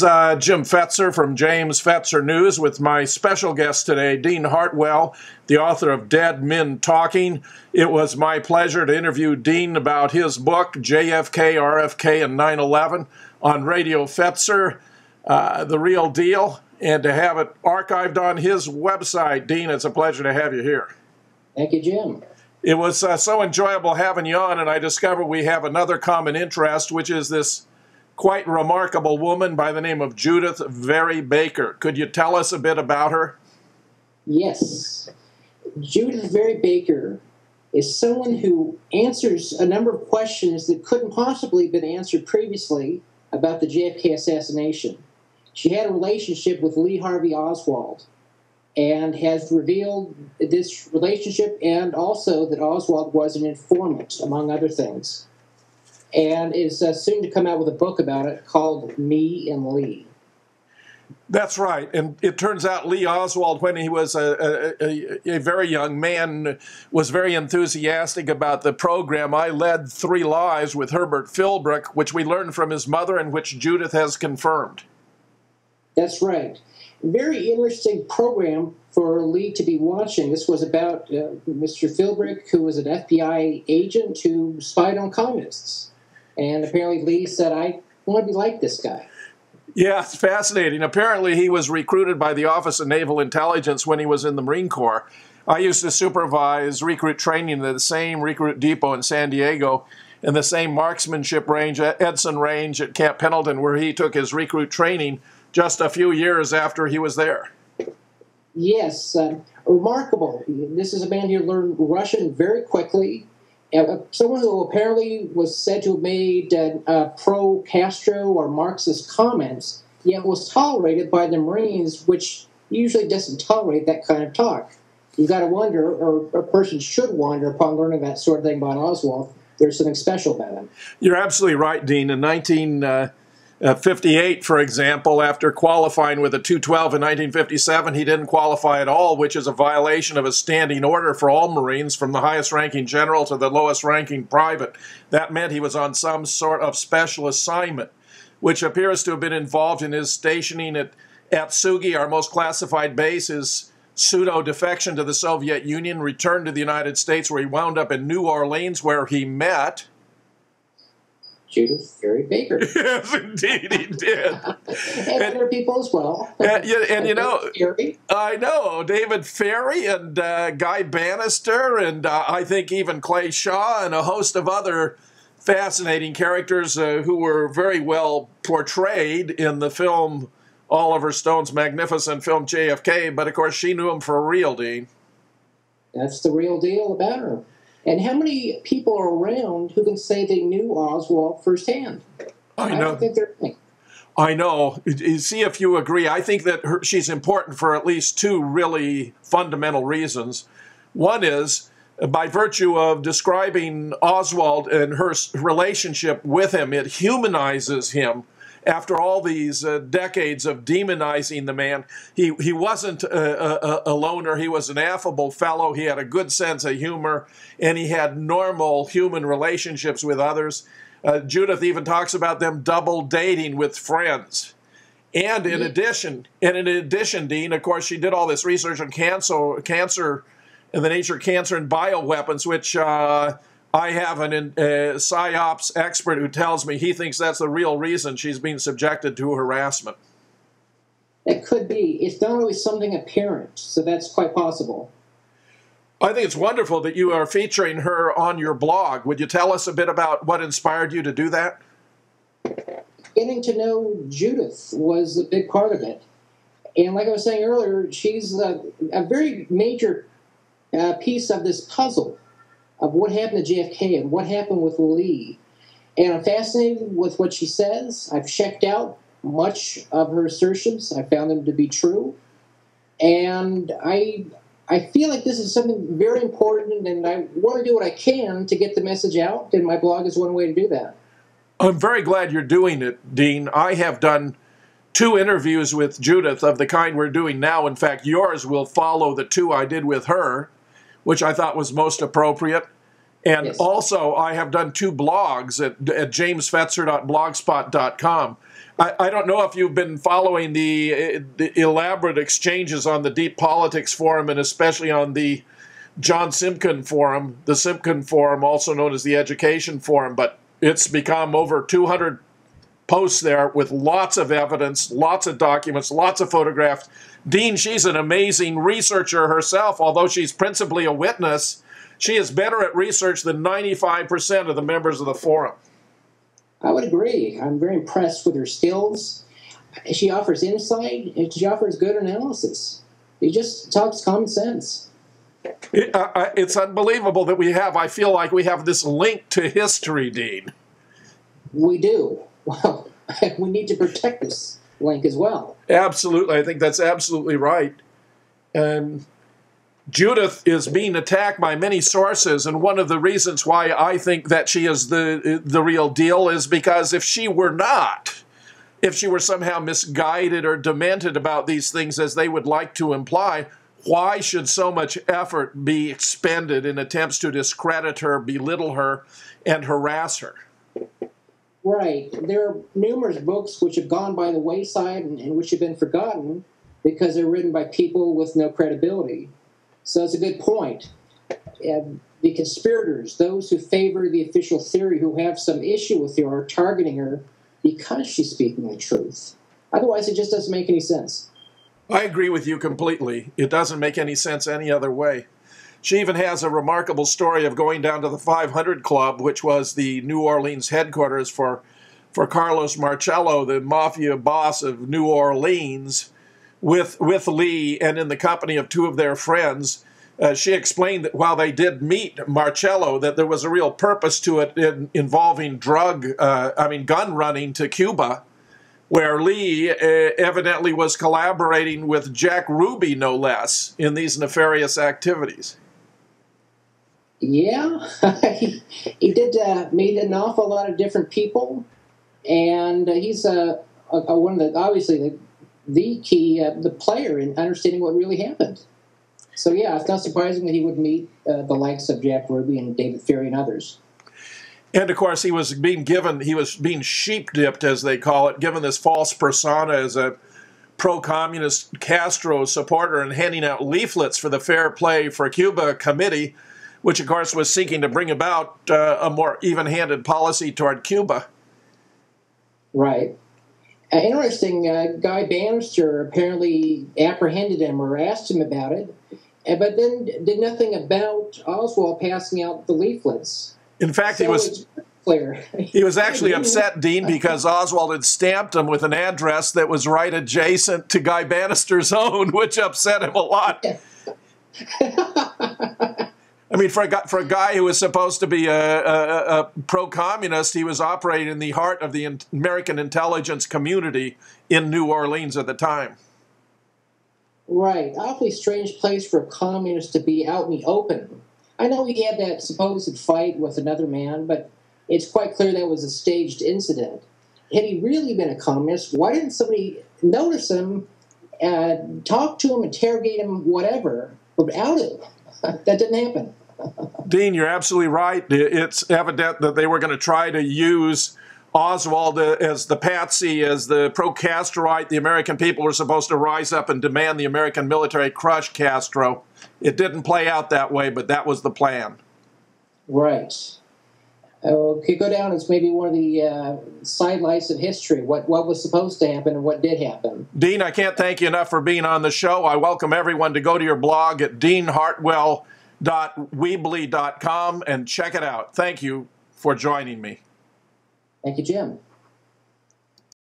Jim Fetzer from James Fetzer News with my special guest today, Dean Hartwell, the author of Dead Men Talking. It was my pleasure to interview Dean about his book, JFK, RFK, and 9/11 on Radio Fetzer, The Real Deal, and to have it archived on his website. Dean, it's a pleasure to have you here. Thank you, Jim. It was so enjoyable having you on, and I discovered we have another common interest, which is this quite remarkable woman by the name of Judyth Vary Baker. Could you tell us a bit about her? Yes. Judyth Vary Baker is someone who answers a number of questions that couldn't possibly have been answered previously about the JFK assassination. She had a relationship with Lee Harvey Oswald and has revealed this relationship and also that Oswald was an informant, among other things, and is soon to come out with a book about it called Me and Lee. That's right. And it turns out Lee Oswald, when he was a very young man, was very enthusiastic about the program I Led 3 Lives with Herbert Philbrick, which we learned from his mother and which Judyth has confirmed. That's right. Very interesting program for Lee to be watching. This was about Mr. Philbrick, who was an FBI agent who spied on communists. And apparently Lee said, I want to be like this guy. Yeah, it's fascinating. Apparently he was recruited by the Office of Naval Intelligence when he was in the Marine Corps. I used to supervise recruit training at the same recruit depot in San Diego and the same marksmanship range at Edson Range at Camp Pendleton, where he took his recruit training just a few years after he was there. Yes, remarkable. This is a man who learned Russian very quickly. Someone who apparently was said to have made pro-Castro or Marxist comments, yet was tolerated by the Marines, which usually doesn't tolerate that kind of talk. You've got to wonder, or a person should wonder upon learning that sort of thing about Oswald, there's something special about him. You're absolutely right, Dean. In 1958, for example, after qualifying with a 212 in 1957, he didn't qualify at all, which is a violation of a standing order for all Marines, from the highest-ranking general to the lowest-ranking private. That meant he was on some sort of special assignment, which appears to have been involved in his stationing at Atsugi, our most classified base, his pseudo-defection to the Soviet Union, returned to the United States, where he wound up in New Orleans, where he met Judyth Vary Baker. Yes, indeed, he did. and other people as well. And you know, Ferry. I know, David Ferry and Guy Bannister and I think even Clay Shaw and a host of other fascinating characters who were very well portrayed in the film, Oliver Stone's magnificent film JFK, but of course she knew him for real, Dean. That's the real deal about her. And how many people are around who can say they knew Oswald firsthand? I know. I don't think there are any. I know. See if you agree. I think that she's important for at least 2 really fundamental reasons. One is, by virtue of describing Oswald and her relationship with him, it humanizes him. After all these decades of demonizing the man, he wasn't a loner. He was an affable fellow. He had a good sense of humor, and he had normal human relationships with others. Judyth even talks about them double dating with friends. And in addition, Dean, of course, she did all this research on cancer and the nature of cancer and bioweapons, which I have a PsyOps expert who tells me he thinks that's the real reason she's being subjected to harassment. It could be. It's not always something apparent, so that's quite possible. I think it's wonderful that you are featuring her on your blog. Would you tell us a bit about what inspired you to do that? Getting to know Judyth was a big part of it. And like I was saying earlier, she's a very major piece of this puzzle of what happened to JFK and what happened with Lee. And I'm fascinated with what she says. I've checked out much of her assertions. I found them to be true. And I feel like this is something very important, and I want to do what I can to get the message out, and my blog is one way to do that. I'm very glad you're doing it, Dean. I have done 2 interviews with Judyth of the kind we're doing now. In fact, yours will follow the 2 I did with her, which I thought was most appropriate. And yes. Also, I have done 2 blogs at jamesfetzer.blogspot.com. I don't know if you've been following the elaborate exchanges on the Deep Politics Forum, and especially on the John Simkin Forum, the Simkin Forum, also known as the Education Forum, but it's become over 200 posts there with lots of evidence, lots of documents, lots of photographs. Dean, she's an amazing researcher herself, although she's principally a witness. She is better at research than 95% of the members of the forum. I would agree. I'm very impressed with her skills. She offers insight, and she offers good analysis. She just talks common sense. It's unbelievable that I feel like we have this link to history, Dean. We do. Well, we need to protect this link as well. Absolutely. I think that's absolutely right. And Judyth is being attacked by many sources, and one of the reasons why I think that she is the real deal is because if she were not, if she were somehow misguided or demented about these things as they would like to imply, why should so much effort be expended in attempts to discredit her, belittle her, and harass her? Right. There are numerous books which have gone by the wayside and which have been forgotten because they're written by people with no credibility. So it's a good point. The conspirators, those who favor the official theory, who have some issue with her, are targeting her because she's speaking the truth. Otherwise, it just doesn't make any sense. I agree with you completely. It doesn't make any sense any other way. She even has a remarkable story of going down to the 500 Club, which was the New Orleans headquarters for Carlos Marcello, the mafia boss of New Orleans, with Lee and in the company of two of their friends. She explained that while they did meet Marcello, that there was a real purpose to it involving gun running to Cuba, where Lee evidently was collaborating with Jack Ruby, no less, in these nefarious activities. Yeah, he did meet an awful lot of different people, and he's one of the, obviously, the key, the player in understanding what really happened. So yeah, it's not surprising that he would meet the likes of Jack Ruby and David Ferry and others. And of course, he was being sheep-dipped, as they call it, given this false persona as a pro-communist Castro supporter and handing out leaflets for the Fair Play for Cuba committee, which of course was seeking to bring about a more even-handed policy toward Cuba. Right. Interesting, Guy Bannister apparently apprehended him or asked him about it, but then did nothing about Oswald passing out the leaflets. In fact, so he was actually upset, Dean, because Oswald had stamped him with an address that was right adjacent to Guy Bannister's own, which upset him a lot. I mean, for a guy who was supposed to be a pro-communist, he was operating in the heart of the American intelligence community in New Orleans at the time. Right. Awfully strange place for a communist to be out in the open. I know he had that supposed fight with another man, but it's quite clear that was a staged incident. Had he really been a communist, why didn't somebody notice him, talk to him, interrogate him, whatever, without him? That didn't happen. Dean, you're absolutely right. It's evident that they were going to try to use Oswald as the patsy, as the pro-Castroite. The American people were supposed to rise up and demand the American military crush Castro. It didn't play out that way, but that was the plan. Right. Okay, go down as maybe one of the sidelights of history, what was supposed to happen and what did happen. Dean, I can't thank you enough for being on the show. I welcome everyone to go to your blog at deanhartwell.weebly.com and check it out. Thank you for joining me. Thank you, Jim.